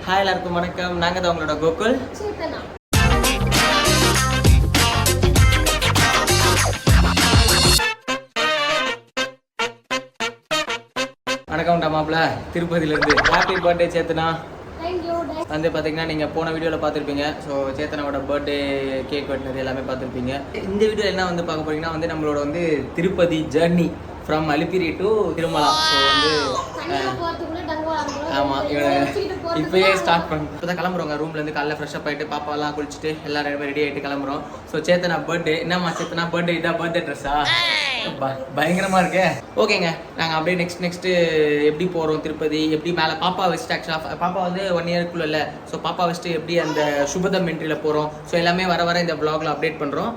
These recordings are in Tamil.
ஹாய் எல்லாருக்கும் வணக்கம். நாங்கள் தான் உங்களோட கோகுல். வணக்கம் மாப்பிள்ள, திருப்பதியிலேருந்து. Happy birthday Chethana. வந்து பார்த்தீங்கன்னா நீங்கள் போன வீடியோவில் பார்த்துருப்பீங்க. ஸோ சேத்தனாவோட பர்த்டே கேக் வெட்டினது எல்லாமே பார்த்துருப்பீங்க. இந்த வீடியோவில் என்ன வந்து பார்க்க போறீங்கன்னா வந்து நம்மளோட வந்து Tirupati journey from Alipiri to Tirumala. So வந்து ஆமாம், இப்போயே ஸ்டார்ட் பண்ணி இப்போ தான் கிளம்புறோங்க. ரூம்லேருந்து காலைல ஃப்ரெஷ்ஷப் ஆகிட்டு பாப்பாலாம் குளிச்சுட்டு எல்லாரும் ரெடி ஆகிட்டு கிளம்புறோம். So Chetana birthday. என்னம்மா சேத்தனா பர்த்டே? இதான் பர்த்டே ட்ரெஸ்ஸா? பயங்கரமாக இருக்கே. ஓகேங்க, நாங்கள் அப்படியே நெக்ஸ்ட்டு எப்படி போகிறோம் திருப்பதி, எப்படி மேலே பாப்பா வச்சுட்டு. ஆக்சுவலாக பாப்பா வந்து 1 இயர்க்குள்ள இல்லை. ஸோ பாப்பா வச்சுட்டு எப்படி அந்த சுபதம் என்ட்ரியில் போகிறோம். ஸோ எல்லாமே வர இந்த வ்ளாகில் அப்டேட் பண்ணுறோம்.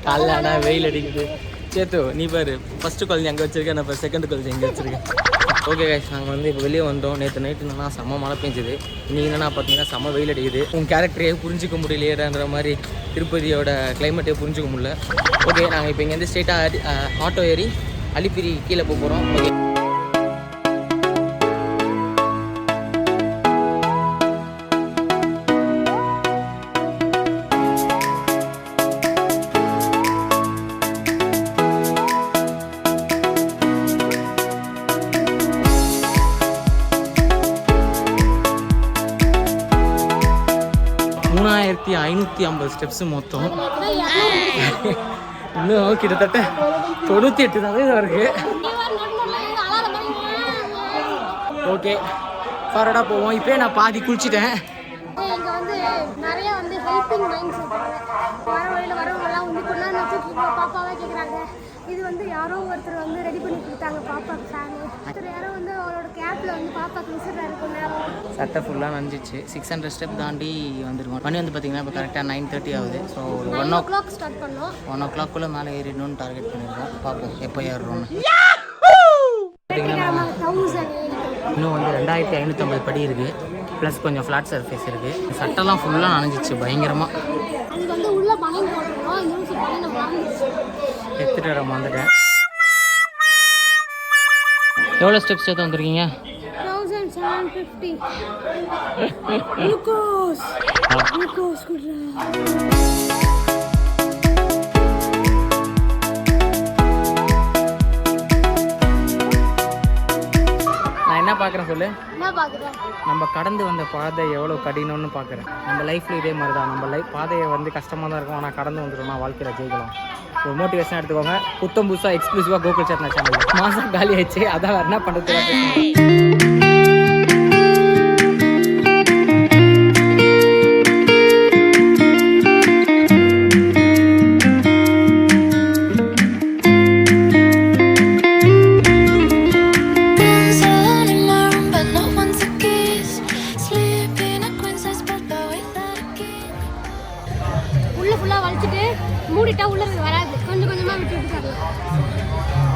காலைல ஆனால் வெயில் அடிக்குது. சேத்து நீ பாரு, ஃபஸ்ட்டு குழந்தை அங்கே வச்சிருக்கேன், நான் இப்போ செகண்ட் குழந்தை எங்கே வச்சிருக்கேன். ஓகே கைஸ், நாங்கள் வந்து இப்போ வெளியே வந்தோம். நேற்று நைட்டு என்னன்னா செம்ம மழை பெஞ்சுது. இன்றைக்கி என்னன்னா பார்த்தீங்கன்னா செம்ம வெயில் அடிக்குது. உங்கள் கேரக்டரையே புரிஞ்சிக்க முடியலையேன்ற மாதிரி திருப்பதியோட கிளைமேட்டே புரிஞ்சிக்க முடியல. ஓகே, நாங்கள் இப்போ இங்கேருந்து ஸ்ட்ரெயிட்டாக ஆட்டோ ஏறி அலிப்பிரி கீழே போக போகிறோம். ஓகே, ஸ்டெப்ஸு மொத்தம். இன்னும் கிட்டத்தட்ட 98 சதவீதம் இருக்கு. ஓகே, ஃபார்வர்டாக போவோம். இப்போயே நான் பாதி குளிச்சுட்டேன். இது வந்து யாரோ ஒருத்தர் வந்து ரெடி பண்ணி கொடுத்தாங்க பாப்பாக்கு ஃபேனு. யாரோ வந்து அவளோட கேப்ல வந்து பாப்பாக்கு விசிறாரு கொஞ்ச நேரம். சட்டை ஃபுல்லாக நனைஞ்சிச்சு. 600 ஸ்டெப் தாண்டி வந்துருக்கோம். மணி வந்து பார்த்தீங்கன்னா இப்போ கரெக்டாக 9:30 ஆகுது. ஸோ 1 o'clock ஸ்டார்ட் பண்ணோம். 1 o'clock மேலே ஏறிடணும்னு டார்கெட் பண்ணியிருக்கோம். பார்ப்போம் எப்போ ஏறுறோம்னு. இன்னும் வந்து 2550 படி இருக்குது. ப்ளஸ் கொஞ்சம் ஃப்ளாட் சர்ஃபேஸ் இருக்குது. சட்டெல்லாம் ஃபுல்லாக நனைஞ்சிச்சு பயங்கரமாக. எடுத்துகிட்டு வர வந்துட்டேன். எவ்வளோ ஸ்டெப்ஸ் எடுத்து வந்துருக்கீங்க? 1750. குளுக்கோஸ் குட்ரா. என்ன பார்க்குறேன் சொல்லு. நம்ம கடந்து வந்த பாதை எவ்வளோ கடினம்னு பார்க்குறேன். நம்ம லைஃப்பில் இதே மாதிரி தான். நம்ம பாதையை வந்து கஷ்டமாக தான் இருக்கும். ஆனால் கடந்து வந்துட்டோம்னா வாழ்க்கையில் ஜெயிக்கலாம். ஒரு மோட்டிவேஷன் எடுத்துக்கோங்க. புத்தம் புதுசாக எக்ஸ்க்ளூசிவாக கோகுல் சேத்தனா சேனல். மாதம் காலி ஆயிடுச்சு, அதான் என்ன பண்ணுறது. மூடிட்டா உள்ள வராது. கொஞ்சம் கொஞ்சமா விட்டு விட்டு சாப்பிடலாம்.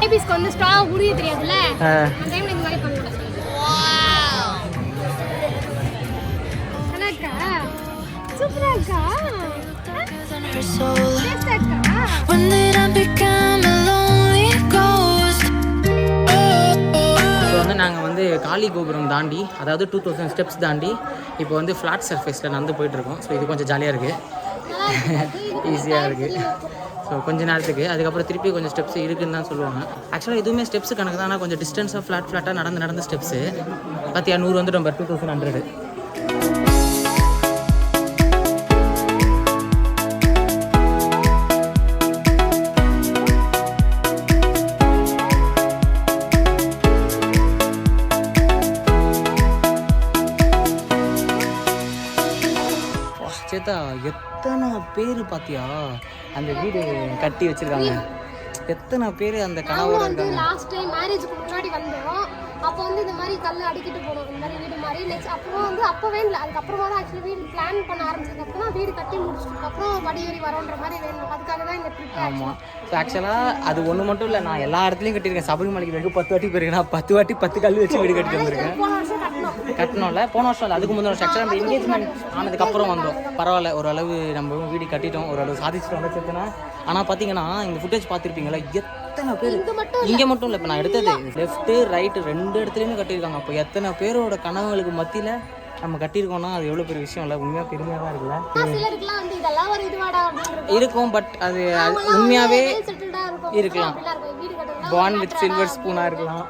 பேபிஸ்க்கு வந்து ஸ்ட்ரா உரிய தெரியாதுல்ல, அந்த டைம்ல இந்த மாதிரி பண்ணலாம். அக்கா சூப்பரா இருக்கா. இப்போ வந்து நாங்கள் வந்து காளி கோபுரம் தாண்டி, அதாவது 2000 ஸ்டெப்ஸ் தாண்டி இப்போ வந்து ஃப்ளாட் சர்ஃபேஸில் நடந்து போயிட்டுருக்கோம். ஸோ இது கொஞ்சம் ஜாலியாக இருக்குது, ஈஸியாக இருக்குது. ஸோ கொஞ்சம் நேரத்துக்கு அதுக்கப்புறம் திருப்பி கொஞ்சம் ஸ்டெப்ஸ் இருக்குதுன்னு தான் சொல்லுவாங்க. ஆக்சுவலாக எதுவுமே ஸ்டெப்ஸ் கணக்கு தான். ஆனால் கொஞ்சம் டிஸ்டன்ஸாக ஃப்ளாட்டாக நடந்த ஸ்டெப்ஸு. பார்த்தியா 100 வந்துட்டு நம்பர் 2100. சேத்தா எத்தனை பேர் பார்த்தியா அந்த வீடு கட்டி வச்சிருக்காங்க. எத்தனை பேர் அந்த கனவோட இருக்காங்க. லாஸ்ட் டைம் மேரேஜுக்கு முன்னாடி வந்தோம். அப்போ வந்து இந்த மாதிரி கல் அடிக்கிட்டு போனோம், இந்த மாதிரி வீடு மாதிரி. நெக்ஸ்ட் அப்புறம் வந்து அப்போவே இல்லை, அதுக்கப்புறமா தான் ஆக்சுவலி வீடு பிளான் பண்ண ஆரம்பிச்சதுக்கப்புறம் தான் வீடு கட்டி முடிச்சதுக்கப்புறம் படியேறி வரோன்ற மாதிரி வேணும். அதுக்காக தான் இந்த ட்ரிப். ஆமாம், ஸோ ஆக்சுவலாக அது ஒன்று மட்டும் இல்லை, நான் எல்லா இடத்துலையும் கட்டியிருக்கேன். சபரிமலைக்கு வெகு 10 வாட்டி போயிருக்கேன். நான் 10 வாட்டி 10 கல் வச்சு வீடு கட்டிட்டு வந்திருக்கேன். கட்டணும்ல, போன வருஷம் இல்லை, அதுக்கு முந்தின வருஷம். ஆக்சுவலாக நம்ம என்கேஜ்மெண்ட் ஆனதுக்கப்புறம் வந்தோம். பரவாயில்ல, ஓரளவு நம்ம வீடு கட்டிட்டோம், ஓரளவு சாதிச்சுட்டு வந்து சேர்த்துனா. ஆனால் பார்த்தீங்கன்னா இந்த ஃபுட்டேஜ் பார்த்துருப்பீங்களா, எத்தனை பேர் இங்கே மட்டும் இல்லை. இப்போ நான் எடுத்தது லெஃப்ட்டு ரைட்டு 2 இடத்துலையுமே கட்டியிருக்காங்க. அப்போ எத்தனை பேரோட கனவுகளுக்கு மத்தியில் நம்ம கட்டியிருக்கோம்னா அது எவ்வளோ பெரிய விஷயம் இல்லை. உண்மையாக பெருமையாக தான் இருக்குல்ல. இருக்கும், பட் அது உண்மையாகவே இருக்கலாம். பார்ன் வித் சில்வர் ஸ்பூனாக இருக்கலாம்,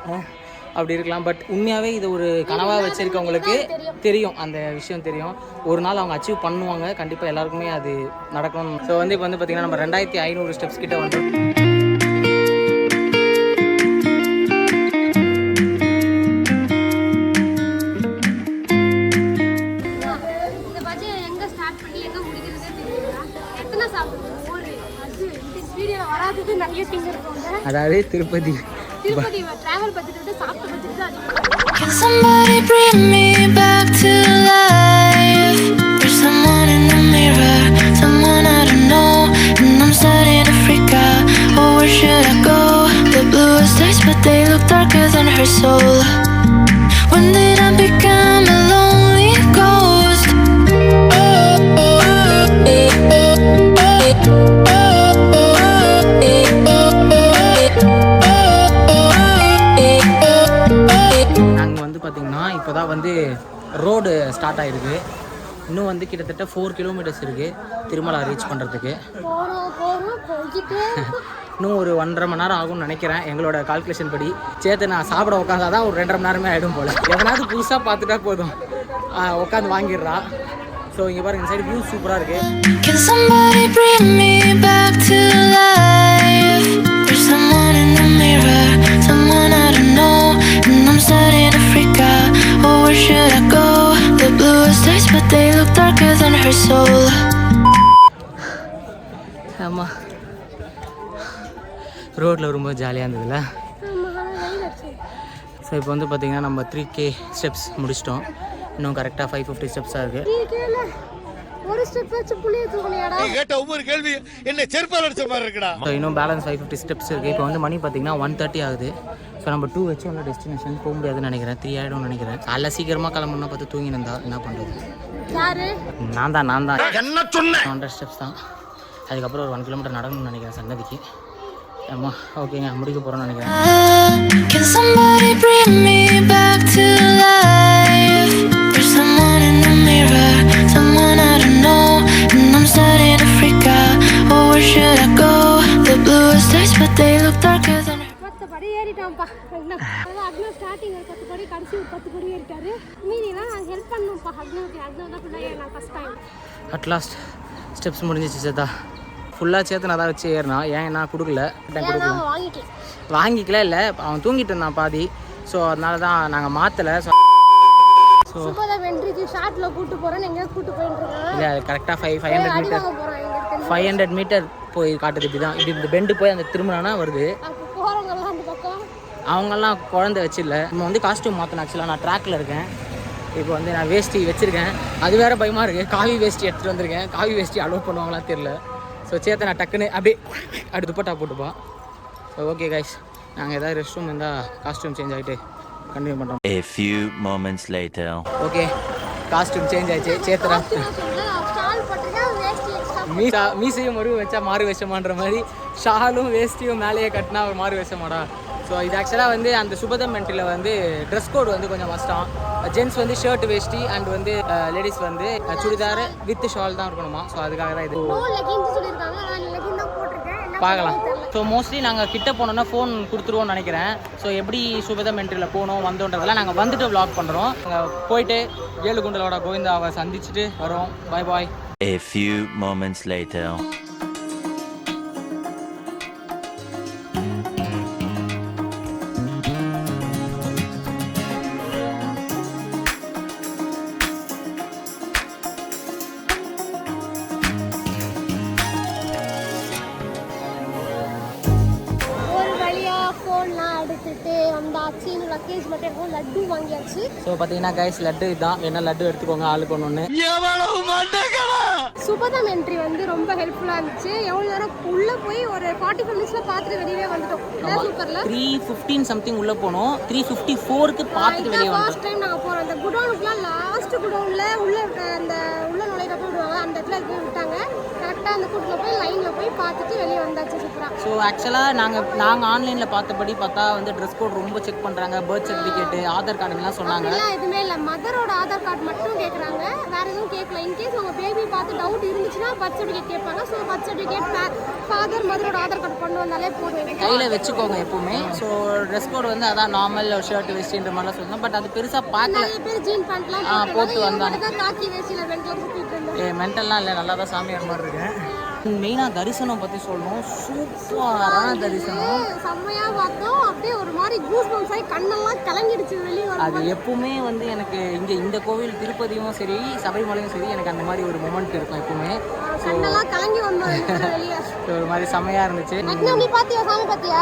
அப்படி இருக்கலாம். பட் உண்மையாகவே இது ஒரு கனவாக வச்சுருக்கவங்களுக்கு தெரியும், அந்த விஷயம் தெரியும். ஒரு நாள் அவங்க அச்சீவ் பண்ணுவாங்க, கண்டிப்பாக எல்லாருக்குமே அது நடக்கணும். ஸோ வந்து இப்போ வந்து பார்த்திங்கன்னா நம்ம 2500 ஸ்டெப்ஸ் கிட்ட வந்து அதாவது திருப்பதி travel பத்திட்டு சாப்பிட்டு பத்திட்டு Can somebody bring me back to life? There's someone in the mirror, someone I don't know, and I'm starting to freak out. Oh, where should I go? The bluest days, but they look darker than her soul. When did I become a lonely ghost? பார்த்தீங்கன்னா இப்போ தான் வந்து ரோடு ஸ்டார்ட் ஆகிருக்கு. இன்னும் வந்து கிட்டத்தட்ட 4 கிலோமீட்டர்ஸ் இருக்குது திருமலா ரீச் பண்ணுறதுக்கு. இன்னும் ஒரு 1.5 மணி நேரம் ஆகும்னு நினைக்கிறேன் எங்களோட கால்குலேஷன் படி. சேர்த்து நான் சாப்பிட உட்காந்தா தான் ஒரு 2.5 மணி நேரமே ஆகிடும் போல். எதனாவது புதுசாக பார்த்துட்டா போதும், உட்காந்து வாங்கிடுறா. ஸோ இங்கே பாருங்க, இந்த சைடு வியூ சூப்பராக இருக்குது. Should I go? The bluest days, but they look darker than her soul. ஆமாம், ரோட்டில் வரும்போது ஜாலியாக இருந்ததுல்ல. ஸோ இப்போ வந்து பார்த்திங்கன்னா நம்ம 3K ஸ்டெப்ஸ் முடிச்சிட்டோம். இன்னும் கரெக்டாக 550 ஸ்டெப்ஸாக இருக்குது. ஒரு ஸ்டெப் வச்சு புளிய தூக்குனியாடா? நீ கேட்ட ஒவ்வொரு கேள்வி என்ன செருப்பால அடிச்ச மாதிரி இருக்குடா. ஸோ இன்னும் பேலன்ஸ் 550 ஸ்டெப்ஸ் இருக்குது. இப்போ வந்து மணி பார்த்திங்கன்னா 1:30 ஆகுது. ஸோ நம்ம 2 வச்சு ஒன்றும் டெஸ்டினேஷன் போக முடியாதுன்னு நினைக்கிறேன். 3 ஆகிடும்னு நினைக்கிறேன். காலைல சீக்கிரமாக கிளம்புனா பார்த்து தூங்கினா என்ன பண்ணுறது? நான் தான் என்ன சொன்னேன். 100 ஸ்டெப்ஸ் தான். அதுக்கப்புறம் ஒரு 1 கிலோமீட்டர் நடக்கணும்னு நினைக்கிறேன் சன்னதிக்கு. ஆமா, ஓகேங்க, முடிக்க போகிறோம்னு நினைக்கிறேன். படி ஏறிட்டான்ப்பா. அக்னோ ஸ்டார்டிங் ஒரு 10 படி, கடைசி ஒரு 10 படி ஏறிட்டாரு. மீதிலாம் நான் ஹெல்ப் பண்ணுப்பா அக்னோக்கு. அக்னோ தான் ஃபுல்லாக ஏறினா ஃபஸ்ட் டைம். அட்லாஸ்ட் ஸ்டெப்ஸ் முடிஞ்சிச்சு. சேத்தா ஃபுல்லாக சேர்த்து நான் தான் வச்சு ஏறினா. ஏன் நான் கொடுக்கல, வாங்கிக்கல இல்லை, அவன் தூங்கிட்டு இருந்தான் பாதி. ஸோ அதனால தான் நாங்கள் மாற்றலை. ஸோ ஷார்ட்ல கூட்டு போகிறேன்னு எங்கேயாவது கூட்டு போயிட்டுருக்கேன். இல்லை, கரெக்டாக 500 மீட்டர் போய் காட்டுது. இப்படி தான், இப்படி இந்த பெண்டு போய் அந்த திரும்பினா வருது. அவங்கெல்லாம் குழந்தை வச்சிடல. நம்ம வந்து காஸ்ட்யூம் மாற்றணும். ஆக்சுவலாக நான் ட்ராக்கில் இருக்கேன். இப்போ வந்து நான் வேஷ்டி வச்சுருக்கேன். அது வேறு பயமாக இருக்குது. காவி வேஷ்டி எடுத்துகிட்டு வந்திருக்கேன். காவி வேஷ்டி அலோவ் பண்ணுவாங்களாம் தெரில. ஸோ சேர்த்து நான் டக்குன்னு அப்படியே துப்பட்டா போட்டுப்போம். ஸோ ஓகே கைஸ், நாங்கள் ஏதாவது ரெஸ்ட் ரூம் இருந்தால் காஸ்ட்யூம் சேஞ்ச் ஆகிட்டு கண்டினியூ பண்ணுறோம். A few moments later. Okay, costume change ஆயிடுச்சு. சேத்துறா மீசையும் ஒரு வச்சா மாறு வேஷமான்ற மாதிரி ஷாலும் வேஷ்டியும் மேலேயே கட்டினா ஒரு மாறு வேஷமாடா. ஸோ இது ஆக்சுவலாக வந்து அந்த சுபதம் மென்ட்ரியில் வந்து ட்ரெஸ் கோட் வந்து கொஞ்சம் கஷ்டம். ஜென்ஸ் வந்து ஷர்ட் வேஷ்டி அண்ட் வந்து லேடிஸ் வந்து சுடிதார் வித் ஷால் தான் இருக்கணுமா. ஸோ அதுக்காக தான் இது பார்க்கலாம். ஸோ மோஸ்ட்லி நாங்கள் கிட்ட போனோன்னா ஃபோன் கொடுத்துருவோம்னு நினைக்கிறேன். ஸோ எப்படி சுபதம் மென்ட்ரியில் போனோம் வந்தோன்றதெல்லாம் நாங்கள் வந்துட்டு vlog பண்ணுறோம். நாங்கள் போயிட்டு ஏழுகுண்டலோட கோவிந்தாவை சந்திச்சுட்டு வரோம். பாய் பாய். A few moments later. Luggage மட்டும் எடுப்போம். லட்டு வாங்கியாச்சு. ஸோ பார்த்தீங்கன்னா கைஸ், லட்டு இதுதான். என்ன லட்டு எடுத்துக்கோங்க, ஆளுக்கு ஒன்று. சுபதம் என்ட்ரி வந்து ரொம்ப ஹெல்ப்ஃபுல்லாக இருந்துச்சு. எவ்வளோ நேரம் உள்ளே போய் ஒரு 45 மினிட்ஸில் பார்த்துட்டு வெளியே வந்துட்டோம். சூப்பரில் 3:15 சம்திங் உள்ளே போனோம். 3:54க்கு பார்த்துட்டு வெளியே வந்தோம். ஃபர்ஸ்ட் டைம் நாங்கள் போகிறோம். அந்த குடோனுக்குலாம் லாஸ்ட் குடோனில் உள்ள அந்த உள்ள நுழையிறப்ப விடுவாங்க. அந்த இடத்துல போய் விட்டாங்க. கரெக்டாக கரெக்டாக அந்த கூட்டில் போய் லைனில் போய் பார்த்துட்டு வெளியே வந்தாச்சு சூப்பராக. ஸோ ஆக்சுவலாக நாங்கள் ஆன்லைனில் பார்த்தபடி பார்த்தா வந்து ட்ரெஸ் கோட் ரொம்ப செக் பண்ணுறாங்க, பர்த் சர்டிஃபிகேட்டு, ஆதார் கார்டுலாம் சொன்னாங்க. அப்படிலாம் எதுவுமே இல்லை, மதரோட ஆதார் கார்டு மட்டும் கேட்குறாங்க, வேறு எதுவும் கேட்கல. இன்கேஸ் உங்கள் பேபி பார்த்து டவுட் இருந்துச்சுன்னா பர்த் சர்டிஃபிகேட் கேட்பாங்க. ஸோ பர்த் சர்டிஃபிகேட், ஃபாதர் மதரோட ஆதார் கார்டு கொண்டு வந்தாலே போதும். கையில் வச்சுக்கோங்க எப்பவுமே. ஸோ ட்ரெஸ் கோட் வந்து அதான் நார்மல் ஷர்ட் வெஸ்ட்ன்ற மாதிரிலாம் சொல்லணும். பட் அது பெருசாக பார்க்கல. நிறைய பேர் ஜீன் பேண்ட்லாம் போட்டு வந்தாங்க. காக்கி வேஷ்டியில் வெண்டில் சுற்றிட்டு இருந்தோம். மென்டல்லாம் இல்லை, நல்லா தான் சாமியார் மாதிரி இருக்கேன். மெயினாக தரிசனம் பற்றி சொல்லணும். சூப்பரான தரிசனம், செம்மையாக பார்த்தோம். அப்படியே ஒரு மாதிரி கூஸ் பம்ப்ஸ் ஆகி கண்ணெல்லாம் கலங்கிடுச்சு வெளியே. அது எப்பவுமே வந்து எனக்கு இங்கே இந்த கோவில் திருப்பதியும் சரி சபரிமலையும் சரி எனக்கு அந்த மாதிரி ஒரு மொமெண்ட் இருக்கும் எப்பவுமே. ஸோ கண்ணெல்லாம் கலங்கி வந்தோம் வெளியே. ஒரு மாதிரி செம்மையாக இருந்துச்சு. நீ பார்த்தியா சாமி பார்த்தியா?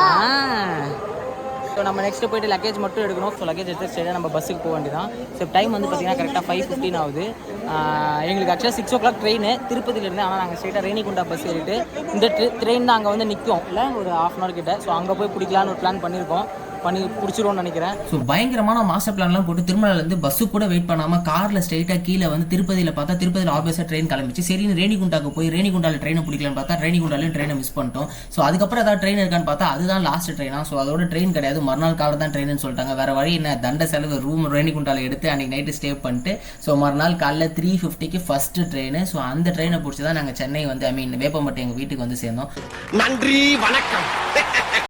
ஸோ நம்ம நெக்ஸ்ட்டு போய்ட்டு லக்கேஜ் மட்டும் எடுக்கணும். ஸோ லக்கேஜ் எடுத்து ஸ்ட்ரெயிட்டாக நம்ம பஸ்ஸுக்கு போக வேண்டியதான். ஸோ டைம் வந்து பார்த்திங்கன்னா கரெக்டாக 5:15 ஆகுது. எங்களுக்கு ஆக்சுவலாக 6 o'clock ட்ரெயின் திருப்பதியிலேருந்து. ஆனால் நாங்கள் ஸ்ட்ரெயிட்டாக ரேணிகுண்டா பஸ் ஏறிட்டு இந்த ட்ரெயின் தான் அங்கே வந்து நிற்கும் இல்லை ஒரு 1/2 hour கிட்ட. ஸோ அங்கே போய் பிடிக்கலான்னு ஒரு பிளான் பண்ணியிருக்கோம், பிடிச்சிருவோம்னு நினைக்கிறேன். ஸோ பயங்கரமான மாஸ்டர் பிளான்லாம் போட்டு திருமலையிலேருந்து பஸ்ஸு கூட வெயிட் பண்ணாமல் காரில் ஸ்ட்ரைட்டாக கீழே வந்து திருப்பதியில் பார்த்தா திருப்பதியில் ஆப்வியஸாக ட்ரெயின் கிளம்பிச்சு. சரின்னு ரேணிகுண்டாக்கு போய் ரேணிகுண்டாவில் ட்ரெயினை பிடிக்கலான்னு பார்த்தா ரேணிகுண்டாலையும் ட்ரெயினை மிஸ் பண்ணிட்டோம். ஸோ அதுக்கப்புறம் ஏதாவது ட்ரெயின் இருக்கான்னு பார்த்தா அதுதான் லாஸ்ட் ட்ரெயினா. ஸோ அதோட ட்ரெயின் கிடையாது, மறுநாள் காலை தான் ட்ரெயின்னு சொல்லிட்டாங்க. வேறு வழி என்ன, தண்ட செலவு ரூம் ரேணிகுண்டாவில் எடுத்து அன்றைக்கி நைட்டு ஸ்டே பண்ணிட்டு ஸோ மறுநாள் காலைல 3:50க்கு ஃபஸ்ட்டு ட்ரெயின். ஸோ அந்த ட்ரெயினை பிடிச்சி தான் நாங்கள் சென்னை வந்து வேப்பம்பட்டி எங்கள் வீட்டுக்கு வந்து சேர்ந்தோம். நன்றி, வணக்கம்.